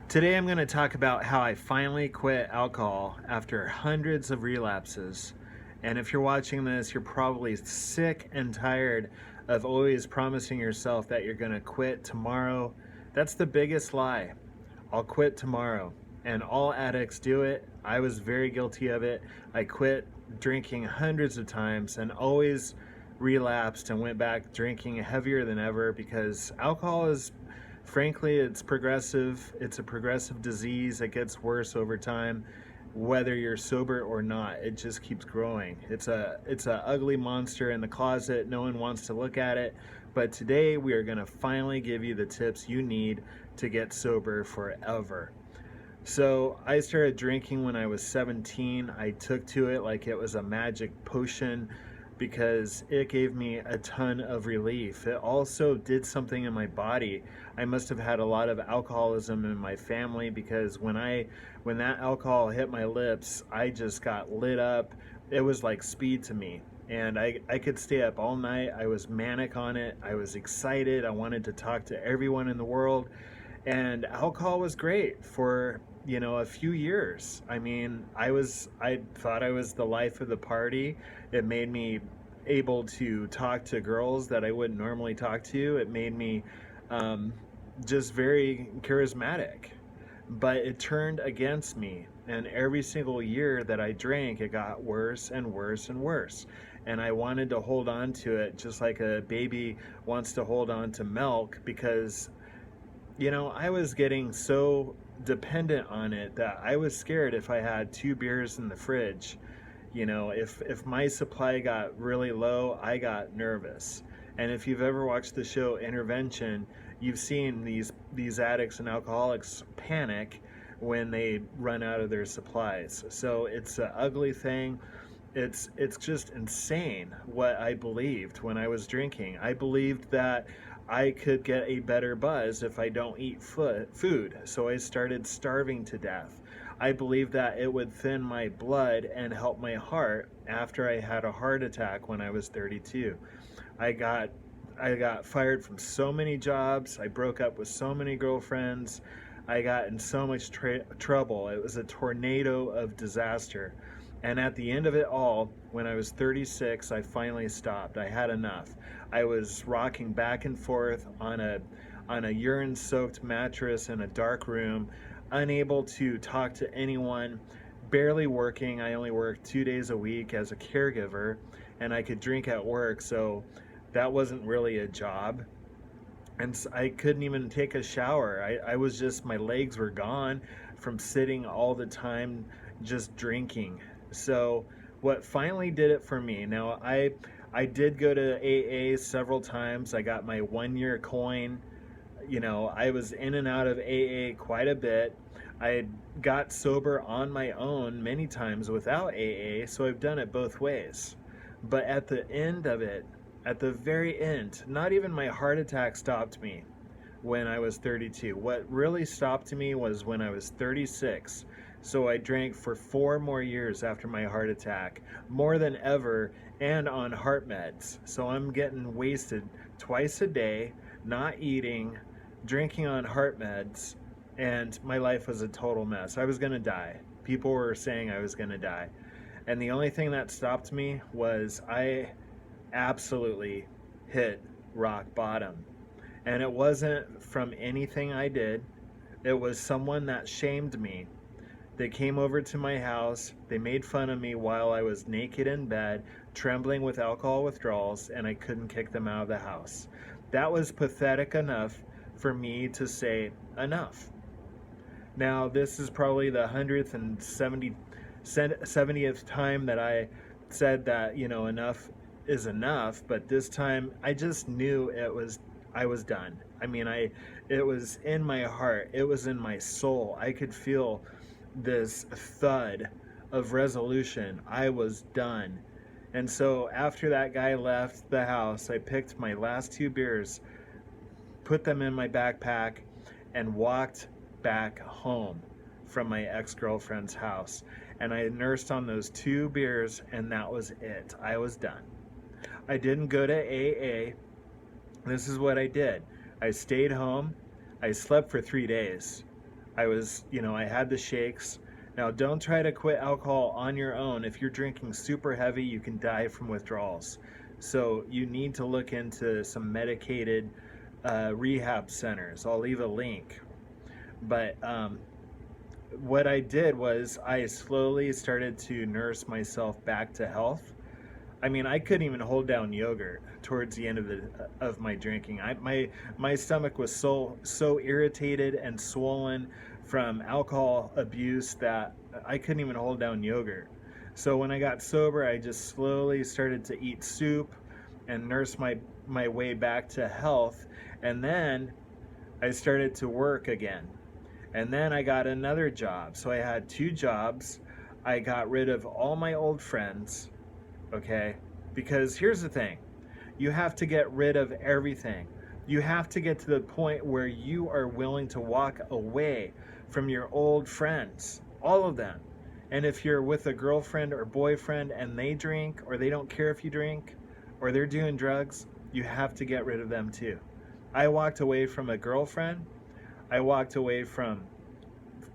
Today I'm going to talk about how I finally quit alcohol after hundreds of relapses. And if you're watching this, you're probably sick and tired of always promising yourself that you're going to quit tomorrow. That's the biggest lie. I'll quit tomorrow. And all addicts do it. I was very guilty of it. I quit drinking hundreds of times and always relapsed and went back drinking heavier than ever because alcohol is, frankly, it's progressive. It's a progressive disease. It gets worse over time, whether you're sober or not. It just keeps growing. It's a ugly monster in the closet. No one wants to look at it. But today we are going to finally give you the tips you need to get sober forever. So I started drinking when I was 17. I took to it like it was a magic potion because it gave me a ton of relief. It also did something in my body. I must have had a lot of alcoholism in my family because when that alcohol hit my lips, I just got lit up. It was like speed to me. And I could stay up all night. I was manic on it. I was excited. I wanted to talk to everyone in the world. And alcohol was great for, a few years. I mean, I thought I was the life of the party. It made me able to talk to girls that I wouldn't normally talk to. It made me just very charismatic. But it turned against me. And every single year that I drank, it got worse and worse and worse. And I wanted to hold on to it just like a baby wants to hold on to milk because I was getting so dependent on it that I was scared if I had 2 beers in the fridge. If my supply got really low, I got nervous. And if you've ever watched the show Intervention, you've seen these addicts and alcoholics panic when they run out of their supplies. So it's an ugly thing. It's just insane what I believed when I was drinking. I believed that I could get a better buzz if I don't eat food. So I started starving to death. I believed that it would thin my blood and help my heart after I had a heart attack when I was 32. I got fired from so many jobs. I broke up with so many girlfriends. I got in so much trouble. It was a tornado of disaster. And at the end of it all, when I was 36, I finally stopped. I had enough. I was rocking back and forth on a urine-soaked mattress in a dark room, unable to talk to anyone, barely working. I only worked 2 days a week as a caregiver, and I could drink at work, so that wasn't really a job. And I couldn't even take a shower. I was just, my legs were gone from sitting all the time just drinking. So what finally did it for me, now I did go to AA several times. I got my 1-year coin. I was in and out of AA quite a bit. I got sober on my own many times without AA, so I've done it both ways. But at the end of it, at the very end, not even my heart attack stopped me when I was 32. What really stopped me was when I was 36. So I drank for 4 more years after my heart attack, more than ever, and on heart meds. So I'm getting wasted twice a day, not eating, drinking on heart meds, and my life was a total mess. I was gonna die. People were saying I was gonna die. And the only thing that stopped me was I absolutely hit rock bottom. And it wasn't from anything I did. It was someone that shamed me. They came over to my house, they made fun of me while I was naked in bed, trembling with alcohol withdrawals, and I couldn't kick them out of the house. That was pathetic enough for me to say, enough. Now, this is probably the 170th time that I said that, enough is enough, but this time I just knew I was done. I mean, it was in my heart, it was in my soul. I could feel this thud of resolution. I was done. And so after that guy left the house, I picked my last 2 beers, put them in my backpack, and walked back home from my ex-girlfriend's house. And I nursed on those 2 beers, and that was it. I was done. I didn't go to AA. This is what I did. I stayed home. I slept for 3 days. I had the shakes. Now, don't try to quit alcohol on your own. If you're drinking super heavy, you can die from withdrawals. So you need to look into some medicated rehab centers. I'll leave a link. But what I did was I slowly started to nurse myself back to health. I mean, I couldn't even hold down yogurt towards the end of my drinking. My stomach was so irritated and swollen from alcohol abuse that I couldn't even hold down yogurt. So when I got sober, I just slowly started to eat soup and nurse my way back to health. And then I started to work again. And then I got another job. So I had 2 jobs. I got rid of all my old friends. Okay? Because here's the thing. You have to get rid of everything. You have to get to the point where you are willing to walk away from your old friends. All of them. And if you're with a girlfriend or boyfriend and they drink, or they don't care if you drink, or they're doing drugs, you have to get rid of them too. I walked away from a girlfriend. I walked away from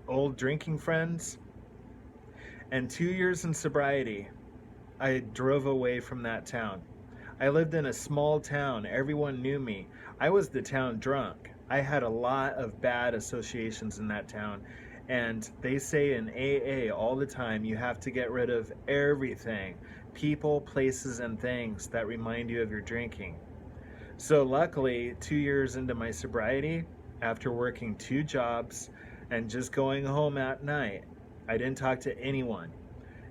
old drinking friends. And 2 years in sobriety, I drove away from that town. I lived in a small town. Everyone knew me. I was the town drunk. I had a lot of bad associations in that town. And they say in AA all the time, you have to get rid of everything. People, places, and things that remind you of your drinking. So luckily, 2 years into my sobriety, after working 2 jobs and just going home at night, I didn't talk to anyone.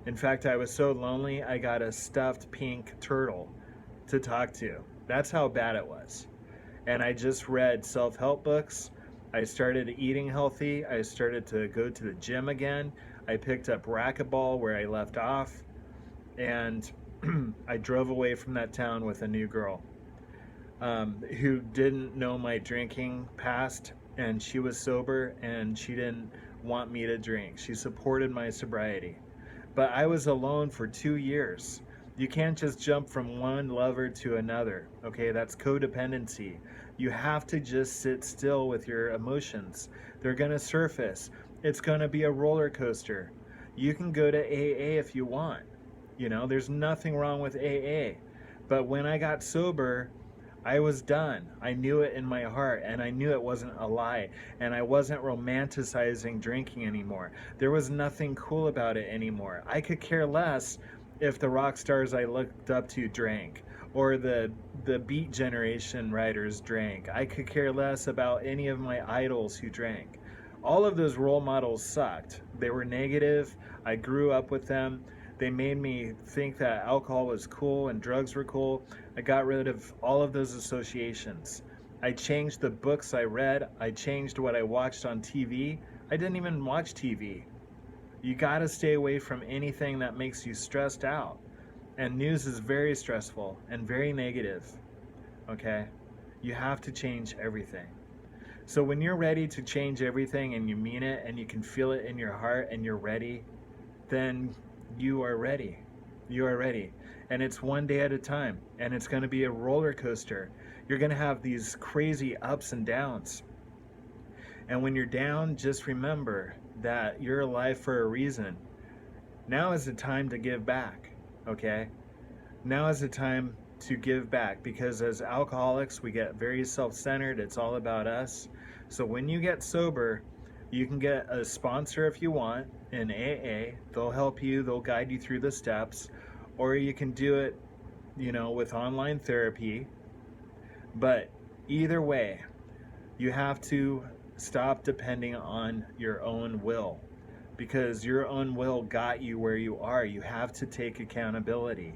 In fact, I was so lonely, I got a stuffed pink turtle to talk to. That's how bad it was. And I just read self-help books. I started eating healthy. I started to go to the gym again. I picked up racquetball where I left off. And I drove away from that town with a new girl who didn't know my drinking past. And she was sober and she didn't want me to drink. She supported my sobriety. But I was alone for 2 years. You can't just jump from one lover to another, okay? That's codependency. You have to just sit still with your emotions. They're gonna surface. It's gonna be a roller coaster. You can go to AA if you want. There's nothing wrong with AA. But when I got sober, I was done. I knew it in my heart, and I knew it wasn't a lie, and I wasn't romanticizing drinking anymore. There was nothing cool about it anymore. I could care less if the rock stars I looked up to drank, or the Beat Generation writers drank. I could care less about any of my idols who drank. All of those role models sucked. They were negative. I grew up with them. They made me think that alcohol was cool and drugs were cool. I got rid of all of those associations. I changed the books I read. I changed what I watched on TV. I didn't even watch TV. You gotta stay away from anything that makes you stressed out. And news is very stressful and very negative, okay? You have to change everything. So when you're ready to change everything and you mean it and you can feel it in your heart and you're ready, then you are ready. You are ready. And it's one day at a time. And it's going to be a roller coaster. You're going to have these crazy ups and downs. And when you're down, just remember that you're alive for a reason. Now is the time to give back. Okay? Now is the time to give back, because as alcoholics, we get very self-centered. It's all about us. So when you get sober, you can get a sponsor if you want in AA. They'll help you. They'll guide you through the steps. Or you can do it, with online therapy. But either way, you have to stop depending on your own will, because your own will got you where you are. You have to take accountability.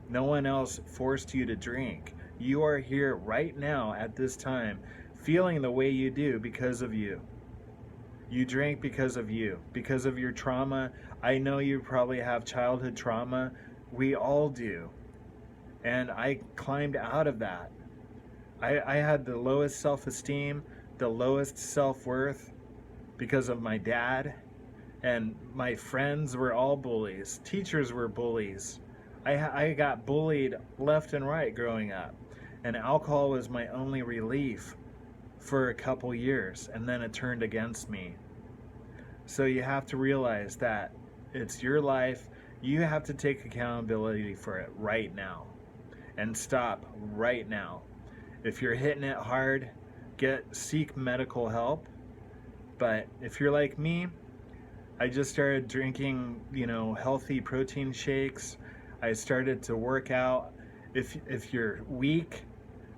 No one else forced you to drink. You are here right now at this time feeling the way you do because of you. You drink because of you, because of your trauma. I know you probably have childhood trauma. We all do. And I climbed out of that. I had the lowest self-esteem, the lowest self-worth because of my dad. And my friends were all bullies. Teachers were bullies. I got bullied left and right growing up. And alcohol was my only relief for a couple years. And then it turned against me. So you have to realize that it's your life. You have to take accountability for it right now and stop right now. If you're hitting it hard, seek medical help. But if you're like me, I just started drinking, healthy protein shakes. I started to work out. If you're weak,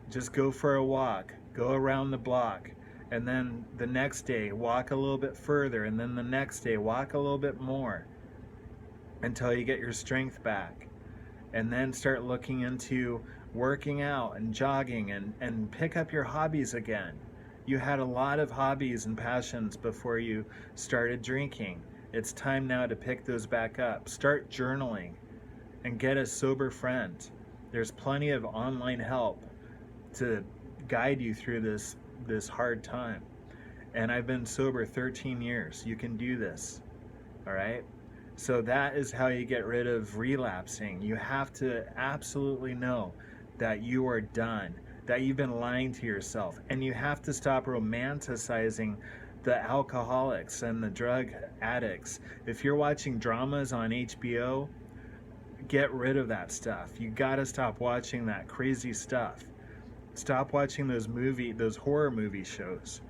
just go for a walk, go around the block, and then the next day walk a little bit further, and then the next day walk a little bit more until you get your strength back. And then start looking into working out and jogging and pick up your hobbies again. You had a lot of hobbies and passions before you started drinking. It's time now to pick those back up. Start journaling and get a sober friend. There's plenty of online help to guide you through this hard time. And I've been sober 13 years. You can do this. All right? So that is how you get rid of relapsing. You have to absolutely know that you are done, that you've been lying to yourself, and you have to stop romanticizing the alcoholics and the drug addicts. If you're watching dramas on HBO, get rid of that stuff. You gotta stop watching that crazy stuff. Stop watching those horror movie shows.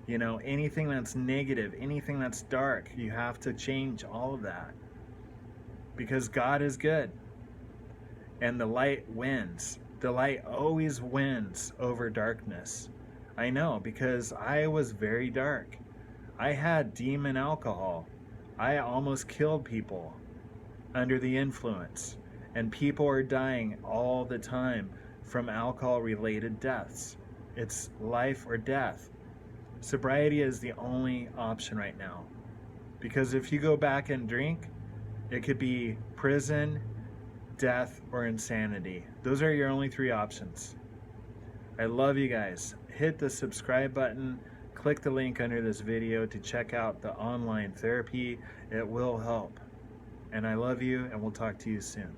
Anything that's negative, anything that's dark, you have to change all of that. Because God is good. And the light wins. The light always wins over darkness. I know, because I was very dark. I had demon alcohol. I almost killed people under the influence. And people are dying all the time from alcohol-related deaths. It's life or death. Sobriety is the only option right now. Because if you go back and drink, it could be prison, death, or insanity. Those are your only 3 options. I love you guys. Hit the subscribe button. Click the link under this video to check out the online therapy. It will help. And I love you, and we'll talk to you soon.